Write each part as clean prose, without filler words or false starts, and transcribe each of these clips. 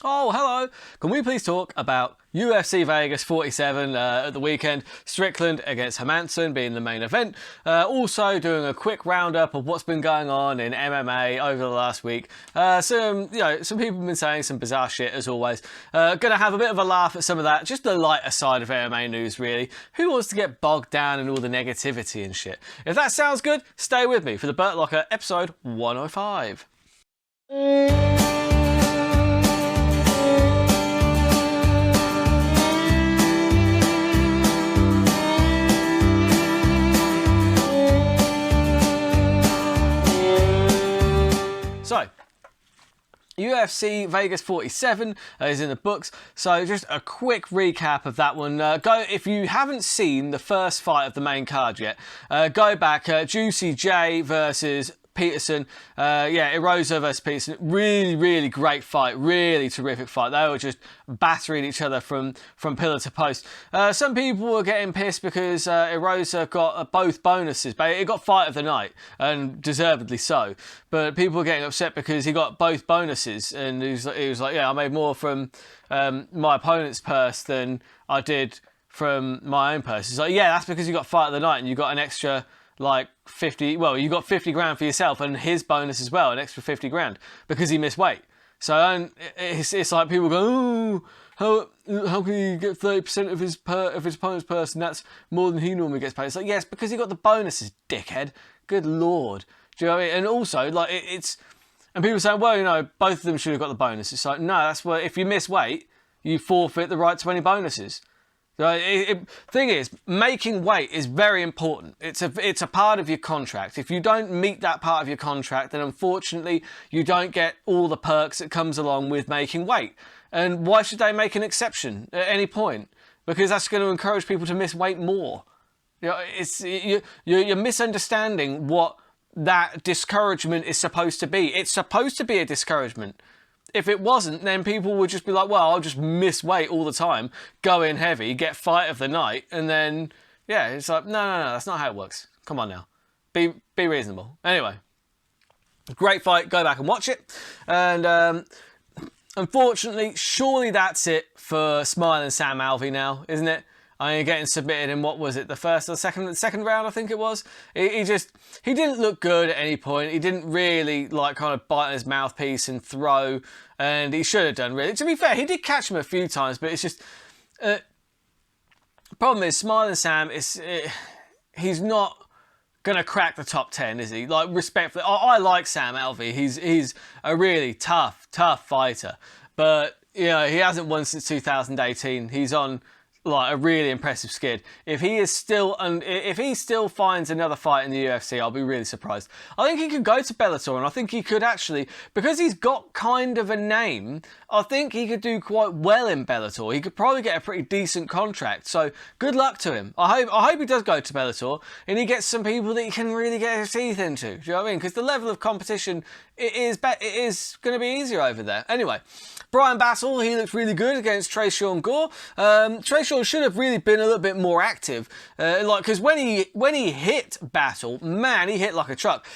Oh, hello. Can we please talk about UFC Vegas 47 at the weekend? Strickland against Hermansson being the main event. Also doing a quick roundup of what's been going on in MMA over the last week. Some people have been saying some bizarre shit as always. Gonna have a bit of a laugh at some of that. Just the lighter side of MMA news, really. Who wants to get bogged down in all the negativity and shit? If that sounds good, stay with me for the Burt Locker episode 105. So, UFC Vegas 47 is in the books, so just a quick recap of that one. If you haven't seen the first fight of the main card yet, go back, Juicy J versus Peterson. Erosa versus Peterson. Really great fight. Really terrific fight. They were just battering each other from pillar to post. Some people were getting pissed because Erosa got both bonuses, but it got fight of the night, and deservedly so. But people were getting upset because he got both bonuses, and he was like, yeah, I made more from my opponent's purse than I did from my own purse. It's like, yeah, that's because you got fight of the night and you got an extra like 50, well, you got 50 grand for yourself and his bonus as well, an extra 50 grand because he missed weight. So it's like people go, oh, how can he get 30% of his opponent's purse and that's more than he normally gets paid? It's like, yes, because he got the bonuses, dickhead. Good lord. Do you know what I mean? And also, like, and people say, well, you know, both of them should have got the bonus. It's like, no, that's where, if you miss weight, you forfeit the right to any bonuses. Thing is, making weight is very important. It's a part of your contract. If you don't meet that part of your contract, then unfortunately you don't get all the perks that comes along with making weight. And why should they make an exception at any point? Because that's going to encourage people to miss weight more. You know, you're misunderstanding what that discouragement is supposed to be. It's supposed to be a discouragement. If it wasn't, then people would just be like, well, I'll just miss weight all the time, go in heavy, get fight of the night, and then, yeah, it's like, no, that's not how it works. Come on now. Be reasonable. Anyway, great fight, go back and watch it. And unfortunately, surely that's it for Smiling Sam Alvey now, isn't it? I mean, getting submitted in, what was it, the first or second round, I think it was. He didn't look good at any point. He didn't really, like, kind of bite on his mouthpiece and throw, and he should have done, really. To be fair, he did catch him a few times, but it's just... problem is, Smiling Sam, he's not going to crack the top 10, is he? Like, respectfully, I like Sam Alvey. He's a really tough fighter. But, you know, he hasn't won since 2018. He's on... like a really impressive skid. If he still finds another fight in the UFC, I'll be really surprised. I think he could go to Bellator, and I think he could actually, because he's got kind of a name, I think he could do quite well in Bellator. He could probably get a pretty decent contract. So good luck to him. I hope he does go to Bellator and he gets some people that he can really get his teeth into. Do you know what I mean? Because the level of competition it is going to be easier over there. Anyway, Brian Battle, he looked really good against Trayshawn Gore. Trayshawn should have really been a little bit more active, because when he hit Battle, man, he hit like a truck.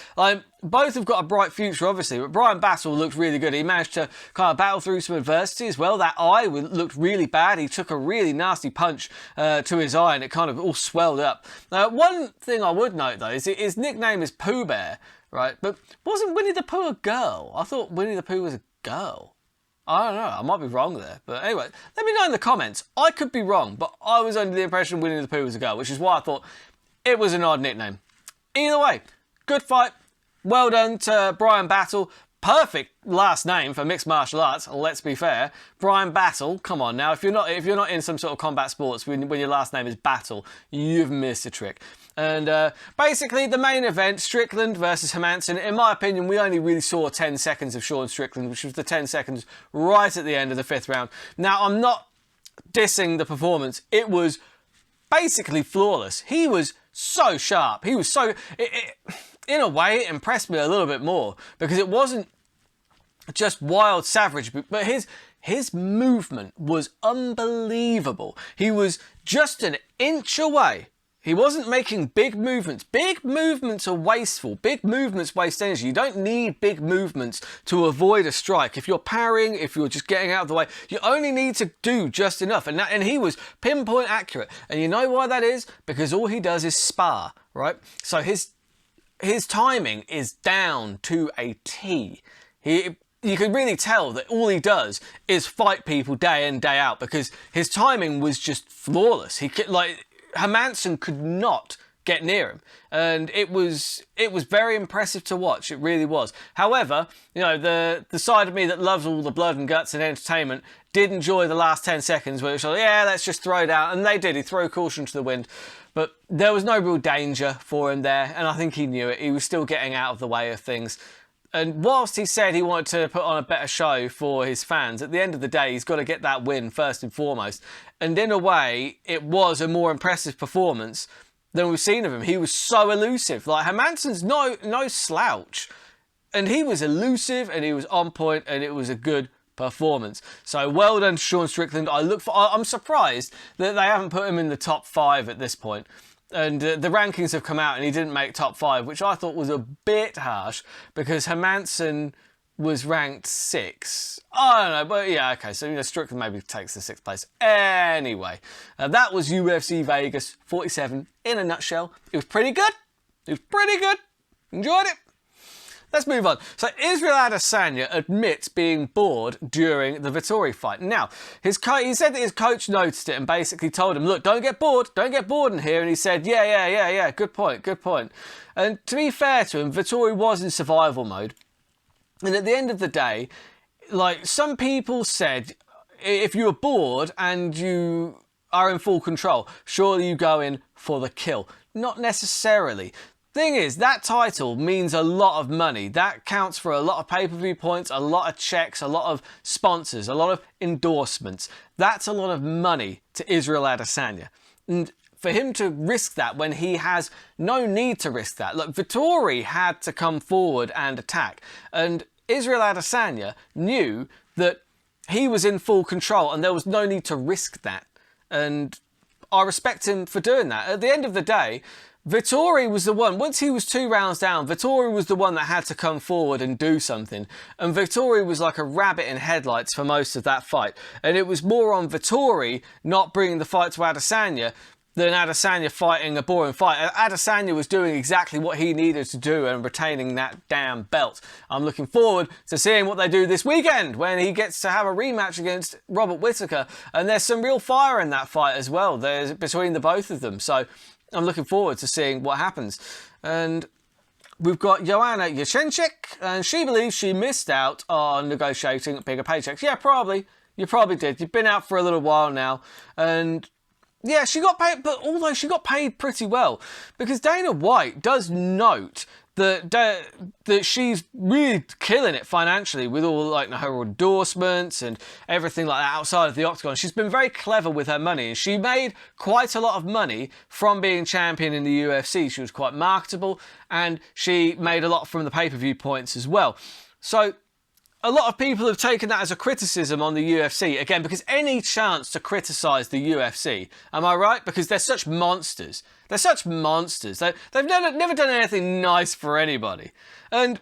Both have got a bright future, obviously, but Brian Battle looked really good. He managed to kind of battle through some adversity as well. That eye looked really bad. He took a really nasty punch to his eye, and it kind of all swelled up. One thing I would note, though, is his nickname is Pooh Bear, right? But wasn't Winnie the Pooh a girl? I thought Winnie the Pooh was a girl. I don't know, I might be wrong there. But anyway, let me know in the comments. I could be wrong, but I was under the impression Winnie the Pooh was a girl, which is why I thought it was an odd nickname. Either way, good fight. Well done to Brian Battle. Perfect last name for mixed martial arts, let's be fair. Brian Battle, come on now. If you're not in some sort of combat sports when your last name is Battle, you've missed a trick. And basically, the main event, Strickland versus Hermansson. In my opinion, we only really saw 10 seconds of Sean Strickland, which was the 10 seconds right at the end of the 5th round. Now, I'm not dissing the performance. It was basically flawless. He was so sharp. He was so... in a way, it impressed me a little bit more because it wasn't just wild savage, but his movement was unbelievable. He was just an inch away. He wasn't making big movements. Big movements are wasteful. Big movements waste energy. You don't need big movements to avoid a strike. If you're parrying, if you're just getting out of the way, you only need to do just enough. And he was pinpoint accurate. And you know why that is? Because all he does is spar, right? So his timing is down to a T. You can really tell that all he does is fight people day in, day out, because his timing was just flawless. Hermansson could not get near him, and it was very impressive to watch. It really was. However, you know, the side of me that loves all the blood and guts and entertainment did enjoy the last 10 seconds where it was like, yeah, let's just throw it out, and they did. He threw caution to the wind, but there was no real danger for him there, and I think he knew it. He was still getting out of the way of things. And whilst he said he wanted to put on a better show for his fans, at the end of the day, he's got to get that win first and foremost. And in a way, it was a more impressive performance than we've seen of him. He was so elusive. Like, Hermansson's no slouch. And he was elusive, and he was on point, and it was a good performance. So well done to Sean Strickland. I'm surprised that they haven't put him in the top 5 at this point. And the rankings have come out and he didn't make top 5, which I thought was a bit harsh because Hermansson was ranked 6. I don't know, but yeah, okay. So, you know, Strickland maybe takes the 6th place. Anyway, that was UFC Vegas 47 in a nutshell. It was pretty good. Enjoyed it. Let's move on. So Israel Adesanya admits being bored during the Vittori fight. Now, he said that his coach noticed it and basically told him, look, don't get bored in here. And he said, yeah, good point. And to be fair to him, Vittori was in survival mode. And at the end of the day, like, some people said, if you were bored and you are in full control, surely you go in for the kill. Not necessarily. Thing is, that title means a lot of money. That counts for a lot of pay-per-view points, a lot of checks, a lot of sponsors, a lot of endorsements. That's a lot of money to Israel Adesanya. And for him to risk that when he has no need to risk that. Look, Vittori had to come forward and attack. And Israel Adesanya knew that he was in full control and there was no need to risk that. And I respect him for doing that. At the end of the day, Vittori was the one, once he was 2 rounds down, Vittori was the one that had to come forward and do something. And Vittori was like a rabbit in headlights for most of that fight. And it was more on Vittori not bringing the fight to Adesanya than Adesanya fighting a boring fight. Adesanya was doing exactly what he needed to do and retaining that damn belt. I'm looking forward to seeing what they do this weekend when he gets to have a rematch against Robert Whittaker. And there's some real fire in that fight as well. There's between the both of them. So I'm looking forward to seeing what happens. And we've got Joanna Yeshenshik, and she believes she missed out on negotiating bigger paychecks. Yeah, probably. You probably did. You've been out for a little while now. And yeah, she got paid, but although she got paid pretty well, because Dana White does note that she's really killing it financially with all like her endorsements and everything like that outside of the octagon. She's been very clever with her money, and she made quite a lot of money from being champion in the UFC. She was quite marketable, and she made a lot from the pay-per-view points as well. So a lot of people have taken that as a criticism on the UFC, again, because any chance to criticise the UFC, am I right? Because they're such monsters. They're such monsters. They've never done anything nice for anybody. And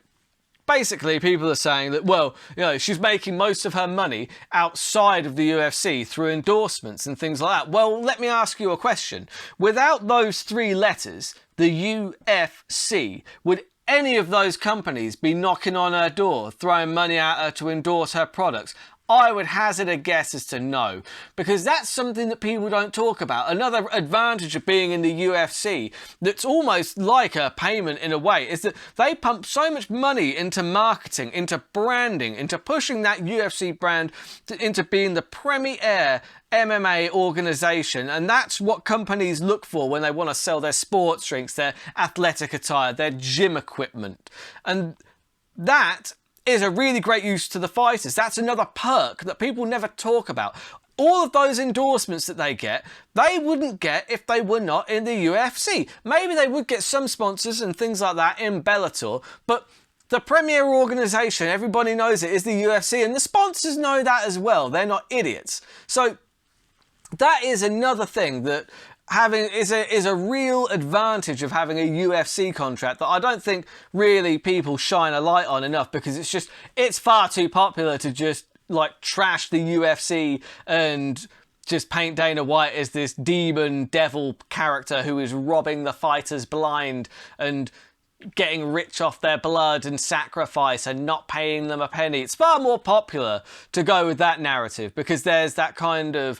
basically, people are saying that, well, you know, she's making most of her money outside of the UFC through endorsements and things like that. Well, let me ask you a question. Without those 3 letters, the UFC, would any of those companies be knocking on her door, throwing money at her to endorse her products? I would hazard a guess as to no, because that's something that people don't talk about. Another advantage of being in the UFC that's almost like a payment in a way is that they pump so much money into marketing, into branding, into pushing that UFC brand into being the premier MMA organisation, and that's what companies look for when they want to sell their sports drinks, their athletic attire, their gym equipment. And that is a really great use to the fighters. That's another perk that people never talk about. All of those endorsements that they get, they wouldn't get if they were not in the UFC. Maybe they would get some sponsors and things like that in Bellator, but the premier organisation, everybody knows it, is the UFC, and the sponsors know that as well. They're not idiots. So that is another thing that is a real advantage of having a UFC contract that I don't think really people shine a light on enough, because it's far too popular to just like trash the UFC and just paint Dana White as this demon devil character who is robbing the fighters blind and getting rich off their blood and sacrifice and not paying them a penny. It's far more popular to go with that narrative, because there's that kind of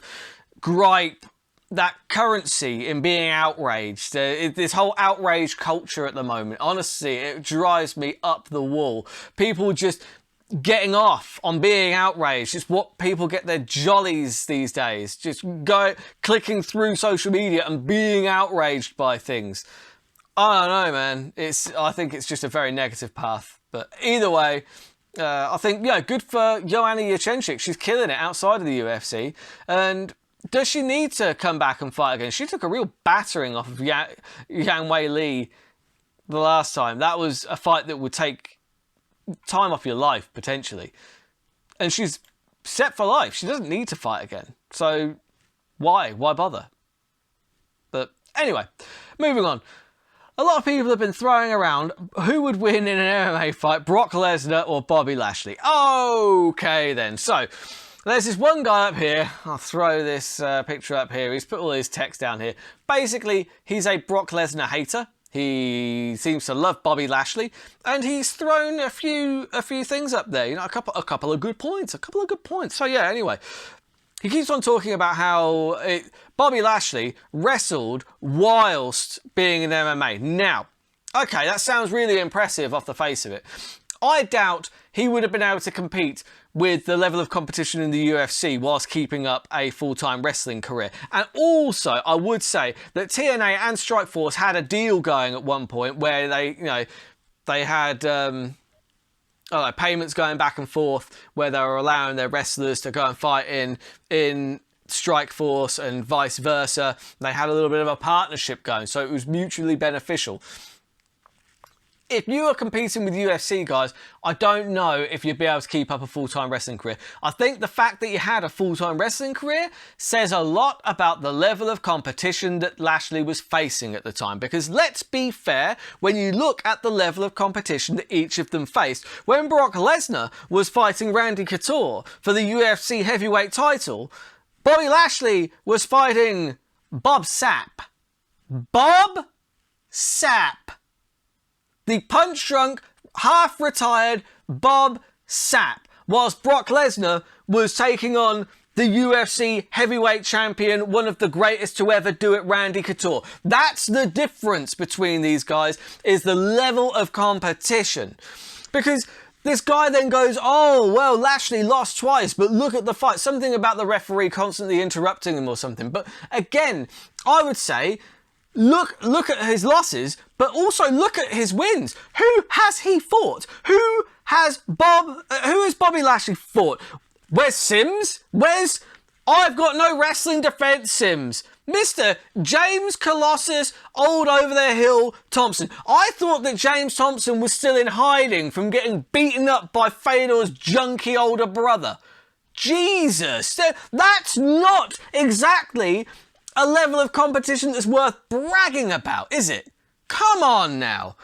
gripe, that currency in being outraged. This whole outrage culture at the moment, honestly, it drives me up the wall. People just getting off on being outraged. It's what people get their jollies these days. Just clicking through social media and being outraged by things. I don't know, man. I think it's just a very negative path. But either way, I think, good for Joanna Yeshenshik. She's killing it outside of the UFC. And does she need to come back and fight again? She took a real battering off of Yang Wei Li the last time. That was a fight that would take time off your life, potentially. And she's set for life. She doesn't need to fight again. So why? Why bother? But anyway, moving on. A lot of people have been throwing around who would win in an MMA fight, Brock Lesnar or Bobby Lashley. Okay then, so there's this one guy up here. I'll throw this picture up here. He's put all his text down here. Basically, he's a Brock Lesnar hater. He seems to love Bobby Lashley, and he's thrown a few things up there. A couple of good points. So yeah, anyway, he keeps on talking about how Bobby Lashley wrestled whilst being in MMA. Now, okay, that sounds really impressive off the face of it. I doubt he would have been able to compete with the level of competition in the UFC whilst keeping up a full-time wrestling career. And also, I would say that TNA and Strikeforce had a deal going at one point where they had payments going back and forth, where they were allowing their wrestlers to go and fight in Strikeforce and vice versa. They had a little bit of a partnership going, so it was mutually beneficial. If you are competing with UFC guys, I don't know if you'd be able to keep up a full-time wrestling career. I think the fact that you had a full-time wrestling career says a lot about the level of competition that Lashley was facing at the time. Because let's be fair, when you look at the level of competition that each of them faced, when Brock Lesnar was fighting Randy Couture for the UFC heavyweight title, Bobby Lashley was fighting Bob Sapp. Bob Sapp. The punch-drunk, half-retired Bob Sapp, whilst Brock Lesnar was taking on the UFC heavyweight champion, one of the greatest to ever do it, Randy Couture. That's the difference between these guys, is the level of competition. Because this guy then goes, oh, well, Lashley lost twice, but look at the fight. Something about the referee constantly interrupting him or something. But again, I would say, look at his losses, but also look at his wins. Who has he fought? Who has Bobby Lashley fought? Where's Sims? Where's I've got no wrestling defense Sims? Mr. James Colossus, old over the hill Thompson. I thought that James Thompson was still in hiding from getting beaten up by Fedor's junky older brother. Jesus, that's not exactly a level of competition that's worth bragging about, is it? Come on now.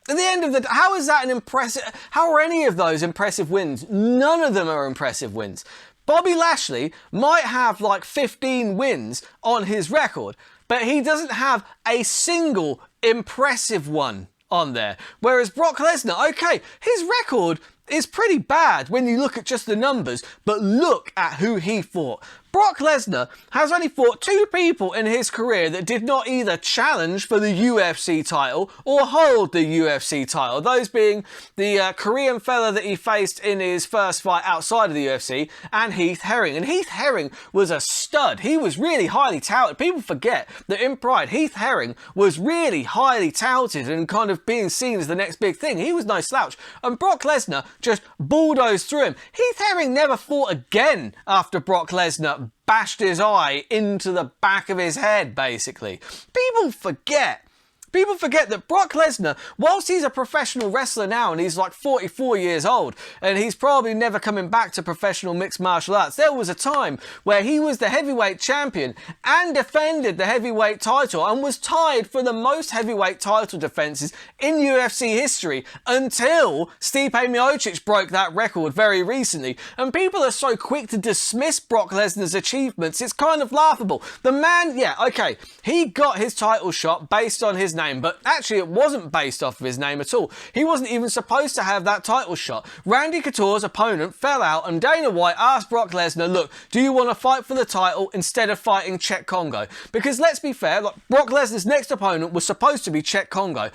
At the end of the day, how is that an impressive... How are any of those impressive wins? None of them are impressive wins. Bobby Lashley might have like 15 wins on his record, but he doesn't have a single impressive one on there. Whereas Brock Lesnar, okay, his record is pretty bad when you look at just the numbers, but look at who he fought. Brock Lesnar has only fought 2 people in his career that did not either challenge for the UFC title or hold the UFC title. Those being the Korean fella that he faced in his first fight outside of the UFC and Heath Herring. And Heath Herring was a stud. He was really highly touted. People forget that in Pride, Heath Herring was really highly touted and kind of being seen as the next big thing. He was no slouch. And Brock Lesnar just bulldozed through him. Heath Herring never fought again after Brock Lesnar bashed his eye into the back of his head, basically. People forget People forget that Brock Lesnar, whilst he's a professional wrestler now and he's like 44 years old and he's probably never coming back to professional mixed martial arts, there was a time where he was the heavyweight champion and defended the heavyweight title and was tied for the most heavyweight title defenses in UFC history until Stipe Miocic broke that record very recently. And people are so quick to dismiss Brock Lesnar's achievements, it's kind of laughable. The man, yeah, okay, he got his title shot based on his name, but actually it wasn't based off of his name at all. He wasn't even supposed to have that title shot. Randy Couture's opponent fell out and Dana White asked Brock Lesnar, look, do you want to fight for the title instead of fighting Czech Congo? Because let's be fair, like, Brock Lesnar's next opponent was supposed to be Czech Congo.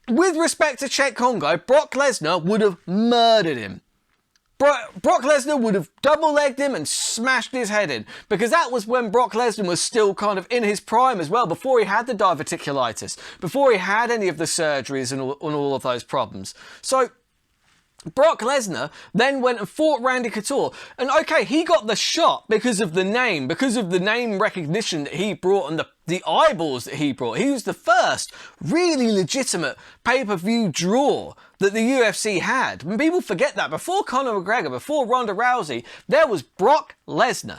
With respect to Czech Congo, Brock Lesnar would have murdered him. Brock Lesnar would have double-legged him and smashed his head in, because that was when Brock Lesnar was still kind of in his prime as well, before he had the diverticulitis, before he had any of the surgeries and all of those problems. So Brock Lesnar then went and fought Randy Couture, and okay, he got the shot because of the name recognition that he brought and the eyeballs that he brought. He was the first really legitimate pay-per-view draw that the UFC had. And people forget that. Before Conor McGregor, before Ronda Rousey, there was Brock Lesnar.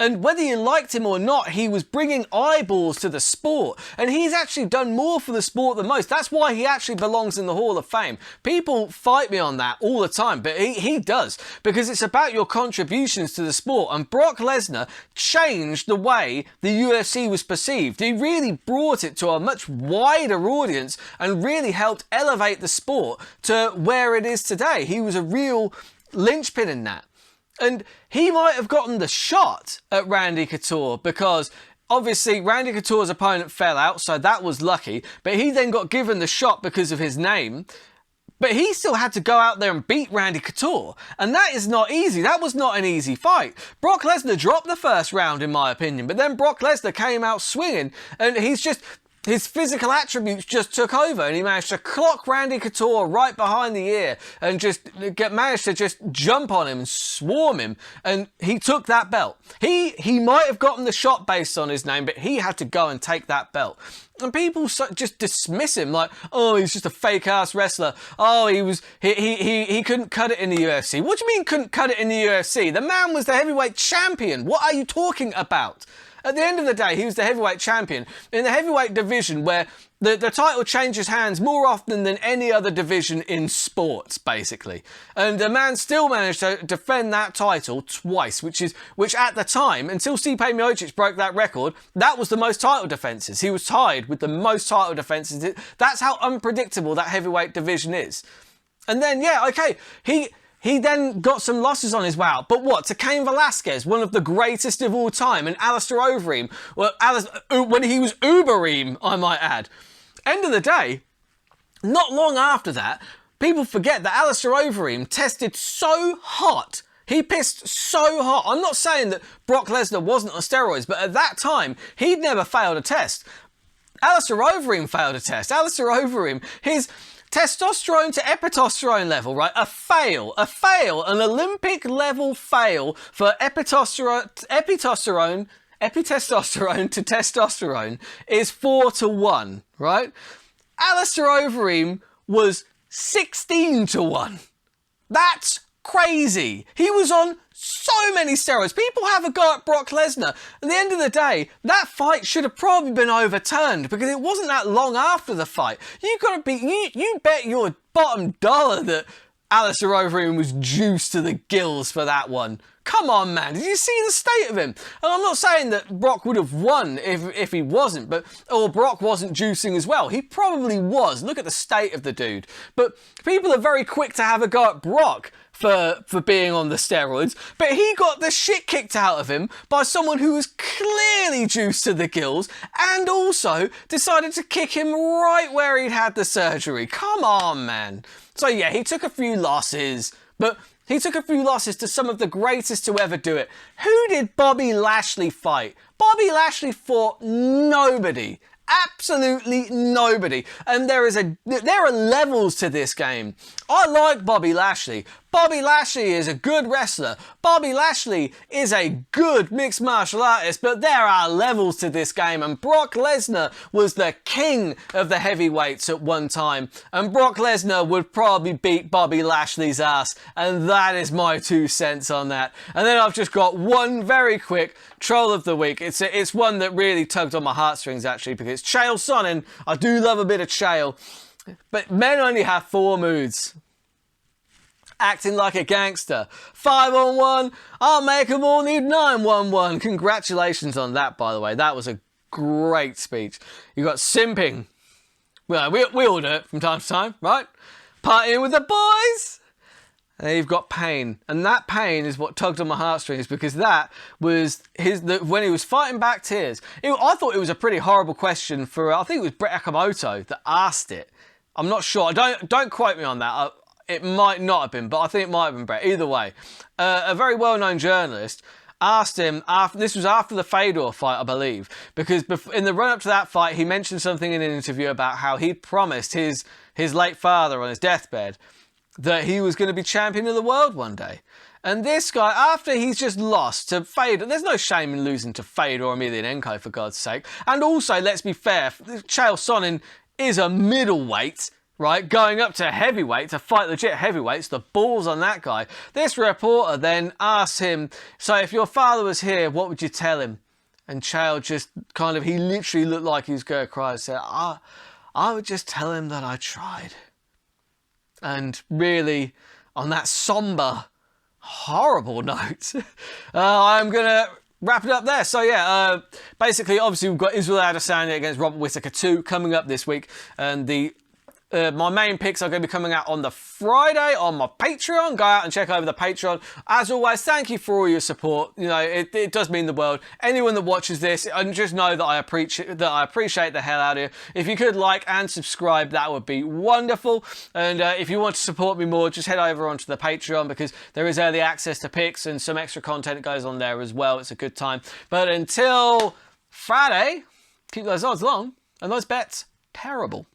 And whether you liked him or not, he was bringing eyeballs to the sport. And he's actually done more for the sport than most. That's why he actually belongs in the Hall of Fame. People fight me on that all the time, but he does. Because it's about your contributions to the sport. And Brock Lesnar changed the way the UFC was perceived. He really brought it to a much wider audience and really helped elevate the sport to where it is today. He was a real linchpin in that. And he might have gotten the shot at Randy Couture because obviously Randy Couture's opponent fell out, so that was lucky. But he then got given the shot because of his name. But he still had to go out there and beat Randy Couture. And that is not easy. That was not an easy fight. Brock Lesnar dropped the first round, in my opinion. But then Brock Lesnar came out swinging, and his physical attributes just took over, and he managed to clock Randy Couture right behind the ear and managed to just jump on him and swarm him, and he took that belt. He might have gotten the shot based on his name, but he had to go and take that belt. And people just dismiss him like, oh, he's just a fake-ass wrestler. Oh, he couldn't cut it in the UFC. What do you mean couldn't cut it in the UFC? The man was the heavyweight champion. What are you talking about? At the end of the day, he was the heavyweight champion in the heavyweight division where the title changes hands more often than any other division in sports, basically. And the man still managed to defend that title twice, which at the time, until Stipe Miocic broke that record, that was the most title defenses. He was tied with the most title defenses. That's how unpredictable that heavyweight division is. And then, yeah, okay, He then got some losses on his way out. But what? To Cain Velasquez, one of the greatest of all time, and Alistair Overeem, when he was Ubereem, I might add. End of the day, not long after that, people forget that Alistair Overeem tested so hot. He pissed so hot. I'm not saying that Brock Lesnar wasn't on steroids, but at that time, he'd never failed a test. Alistair Overeem failed a test. Alistair Overeem, his testosterone to epitestosterone level, right? A fail, an Olympic level fail for epitestosterone to testosterone is 4-1, right? Alistair Overeem was 16-1. That's crazy. He was on so many steroids. People have a go at Brock Lesnar. At the end of the day, that fight should have probably been overturned because it wasn't that long after the fight. You bet your bottom dollar that Alistair Overeem was juiced to the gills for that one. Come on, man. Did you see the state of him? And I'm not saying that Brock would have won if he wasn't, or Brock wasn't juicing as well. He probably was. Look at the state of the dude. But people are very quick to have a go at Brock for being on the steroids, but he got the shit kicked out of him by someone who was clearly juiced to the gills and also decided to kick him right where he'd had the surgery. Come on, man. So yeah, he took a few losses, but he took a few losses to some of the greatest to ever do it. Who did Bobby Lashley fight? Bobby Lashley fought nobody. Absolutely nobody. And there are levels to this game. I like Bobby Lashley, Bobby Lashley is a good wrestler. Bobby Lashley is a good mixed martial artist, but there are levels to this game, and Brock Lesnar was the king of the heavyweights at one time, and Brock Lesnar would probably beat Bobby Lashley's ass, and that is my 2 cents on that. And then I've just got one very quick troll of the week. It's one that really tugged on my heartstrings, actually, because Chael Sonnen, I do love a bit of Chael, but men only have 4 moods. Acting like a gangster. 5-on-1, I'll make them all need 9-1-1. Congratulations on that, by the way. That was a great speech. You got simping. Well, we all do it from time to time, right? Partying with the boys. And you've got pain. And that pain is what tugged on my heartstrings, because that was when he was fighting back tears. I thought it was a pretty horrible question for, I think it was Brett Okamoto that asked it. I'm not sure. Don't quote me on that. It might not have been, but I think it might have been Brett. Either way, a very well-known journalist asked him, this was after the Fedor fight, I believe, because in the run-up to that fight, he mentioned something in an interview about how he'd promised his late father on his deathbed that he was going to be champion of the world one day. And this guy, after he's just lost to Fedor, there's no shame in losing to Fedor or Emelianenko, for God's sake. And also, let's be fair, Chael Sonnen is a middleweight, right, going up to heavyweight to fight legit heavyweights. The balls on that guy. This reporter then asked him, so if your father was here, what would you tell him? And Chael just kind of, he literally looked like he was going to cry and said, I would just tell him that I tried. And really, on that somber, horrible note, I'm going to wrap it up there. So yeah, basically, obviously we've got Israel Adesanya against Robert Whittaker 2 coming up this week. And my main picks are going to be coming out on the Friday on my Patreon. Go out and check over the Patreon. As always, thank you for all your support. You know, it does mean the world. Anyone that watches this, and just know that I appreciate the hell out of you. If you could like and subscribe, that would be wonderful. And if you want to support me more, just head over onto the Patreon, because there is early access to picks and some extra content that goes on there as well. It's a good time. But until Friday, keep those odds long and those bets terrible.